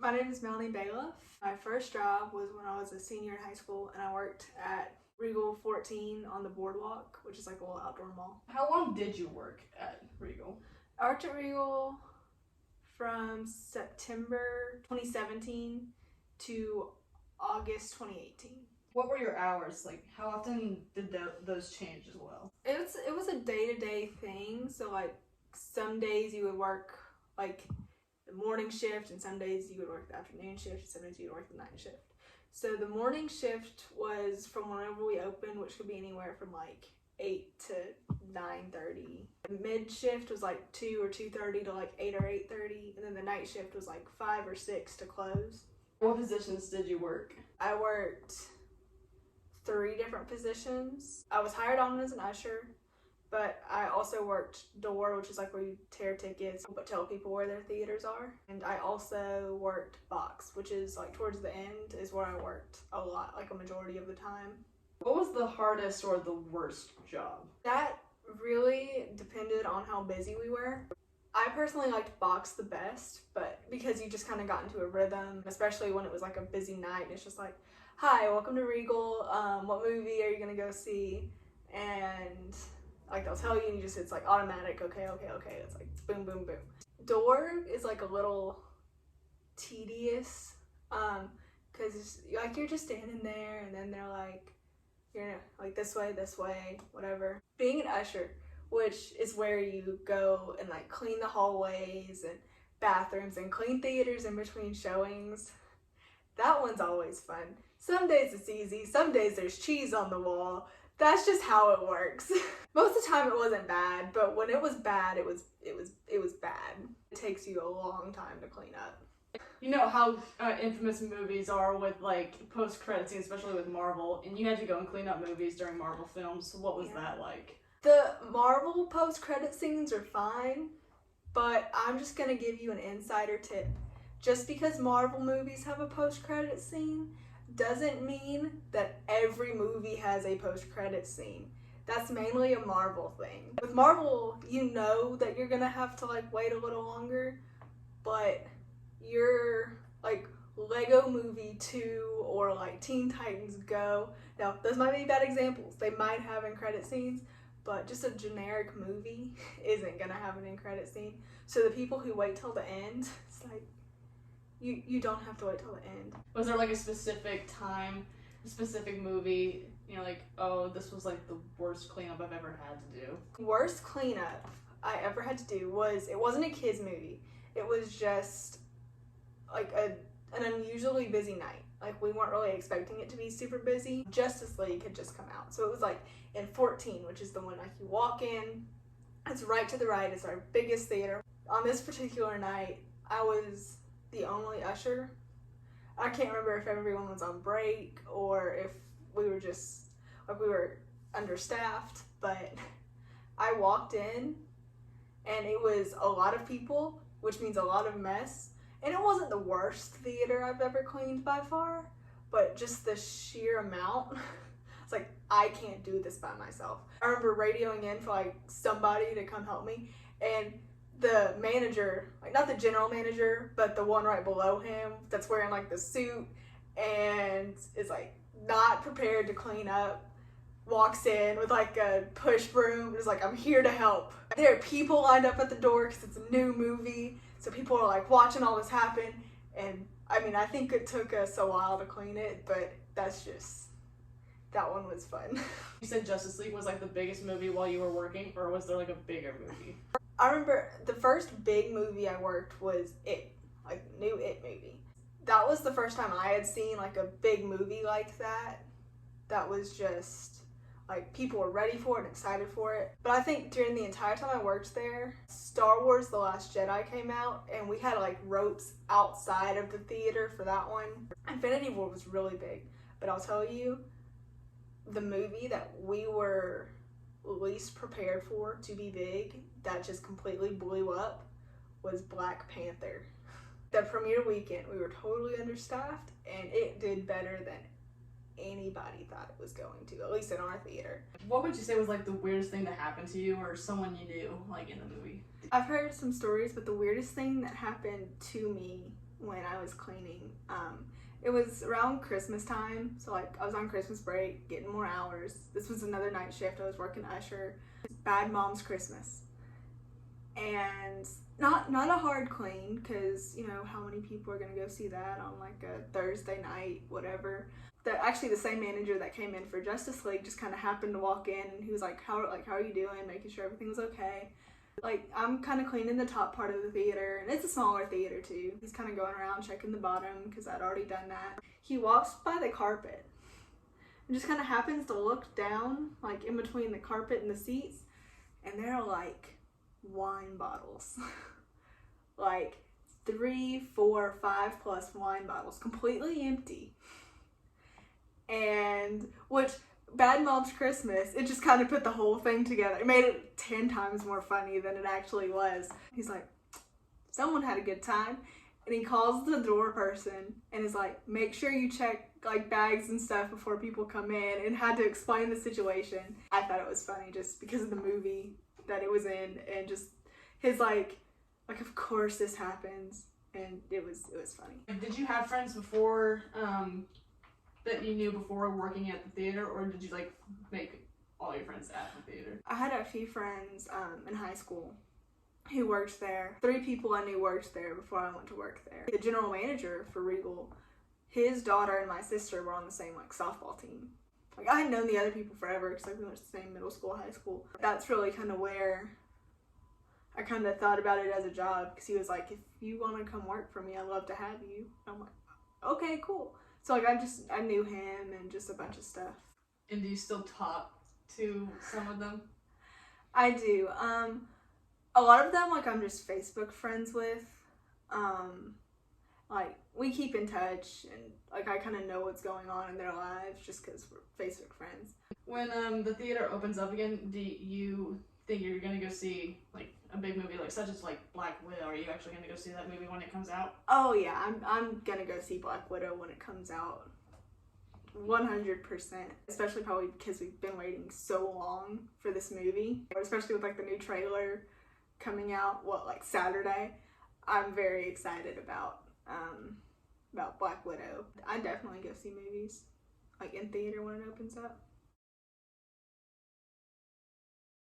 My name is Melanie Bailiff. My first job was when I was a senior in high school, and I worked at Regal 14 on the boardwalk, which is like a little outdoor mall. How long did you work at Regal? I worked at Regal from September 2017 to August 2018. What were your hours? Like, how often did those change as well? It was a day-to-day thing. So like some days you would work like the morning shift, and some days you would work the afternoon shift, and some days you would work the night shift. So the morning shift was from whenever we opened, which could be anywhere from like 8 to 9:30. The mid shift was like 2 or 2:30 to like 8 or 8:30, and then the night shift was like 5 or 6 to close. What positions did you work? I worked 3 different positions. I was hired on as an usher, but I also worked door, which is like where you tear tickets but tell people where their theaters are. And I also worked box, which is like towards the end is where I worked a lot, like a majority of the time. What was the hardest or the worst job? That really depended on how busy we were. I personally liked box the best, but because you just kind of got into a rhythm, especially when it was like a busy night, and it's just like, hi, welcome to Regal, what movie are you gonna go see? And like they'll tell you, and it's like automatic, okay, it's like boom, boom, boom. Door is like a little tedious, cause like you're just standing there, and then they're like, you're like this way, whatever. Being an usher, which is where you go and like clean the hallways and bathrooms and clean theaters in between showings, that one's always fun. Some days it's easy, some days there's cheese on the wall. That's just how it works. Most of the time it wasn't bad, but when it was bad, it was bad. It takes you a long time to clean up. You know how infamous movies are with like post-credit scenes, especially with Marvel, and you had to go and clean up movies during Marvel films. What was that like? The Marvel post-credit scenes are fine, but I'm just gonna give you an insider tip. Just because Marvel movies have a post-credit scene doesn't mean that every movie has a post-credit scene. That's mainly a Marvel thing. With Marvel, you know that you're gonna have to like wait a little longer, but your like Lego Movie 2 or like Teen Titans Go, now those might be bad examples. They might have end credit scenes, but just a generic movie isn't gonna have an end credit scene. So the people who wait till the end, it's like, you don't have to wait till the end. Was there like a specific time, a specific movie, you know, like, oh, this was like the worst cleanup I've ever had to do? Worst cleanup I ever had to do was, it wasn't a kids movie. It was just like an unusually busy night. Like we weren't really expecting it to be super busy. Justice League had just come out. So it was like in 14, which is the one like you walk in, it's right to the right, it's our biggest theater. On this particular night, I was the only usher. I can't remember if everyone was on break or if we were just, like we were understaffed, but I walked in and it was a lot of people, which means a lot of mess. And it wasn't the worst theater I've ever cleaned by far, but just the sheer amount. It's like, I can't do this by myself. I remember radioing in for like somebody to come help me, and the manager, like not the general manager, but the one right below him that's wearing like the suit and is like not prepared to clean up, walks in with like a push broom and is like, I'm here to help. There are people lined up at the door because it's a new movie, so people are like watching all this happen. And I mean, I think it took us a while to clean it, but that one was fun. You said Justice League was like the biggest movie while you were working, or was there like a bigger movie? I remember the first big movie I worked was It, like new It movie. That was the first time I had seen like a big movie like that. That was just like people were ready for it and excited for it. But I think during the entire time I worked there, Star Wars The Last Jedi came out, and we had like ropes outside of the theater for that one. Infinity War was really big, but I'll tell you, the movie that we were least prepared for to be big, that just completely blew up, was Black Panther. The premiere weekend, we were totally understaffed, and it did better than anybody thought it was going to, at least in our theater. What would you say was like the weirdest thing that happened to you or someone you knew like in the movie? I've heard some stories, but the weirdest thing that happened to me when I was cleaning, it was around Christmas time, so like I was on Christmas break, getting more hours. This was another night shift. I was working usher. Bad Mom's Christmas, and not a hard clean, because you know how many people are gonna go see that on like a Thursday night, whatever. Actually the same manager that came in for Justice League just kind of happened to walk in, and he was like, how are you doing, making sure everything was okay. Like, I'm kind of cleaning the top part of the theater, and it's a smaller theater too. He's kind of going around checking the bottom because I'd already done that. He walks by the carpet and just kind of happens to look down, like in between the carpet and the seats, and there are like wine bottles. Like 3, 4, 5+ wine bottles, completely empty. And which, Bad Mom's Christmas, it just kind of put the whole thing together. It made it 10 times more funny than it actually was. He's like, someone had a good time. And he calls the door person and is like, make sure you check like bags and stuff before people come in, and had to explain the situation. I thought it was funny just because of the movie that it was in, and just his like of course this happens, and it was funny. Did you have friends before that you knew before working at the theater, or did you like make all your friends at the theater? I had a few friends in high school who worked there. 3 people I knew worked there before I went to work there. The general manager for Regal, his daughter and my sister were on the same like softball team. Like, I had known the other people forever because like we went to the same middle school, high school. That's really kind of where I kind of thought about it as a job, because he was like, if you want to come work for me, I'd love to have you. I'm like, okay, cool. So like I knew him and just a bunch of stuff. And do you still talk to some of them? I do. A lot of them like I'm just Facebook friends with. Like we keep in touch, and like I kind of know what's going on in their lives just because we're Facebook friends. When the theater opens up again, do you think you're gonna go see like a big movie like such as like Black Widow? Are you actually gonna go see that movie when it comes out? Oh yeah, I'm gonna go see Black Widow when it comes out. 100%. Especially probably because we've been waiting so long for this movie, especially with like the new trailer coming out like Saturday. I'm very excited about Black Widow. I definitely go see movies like in theater when it opens up.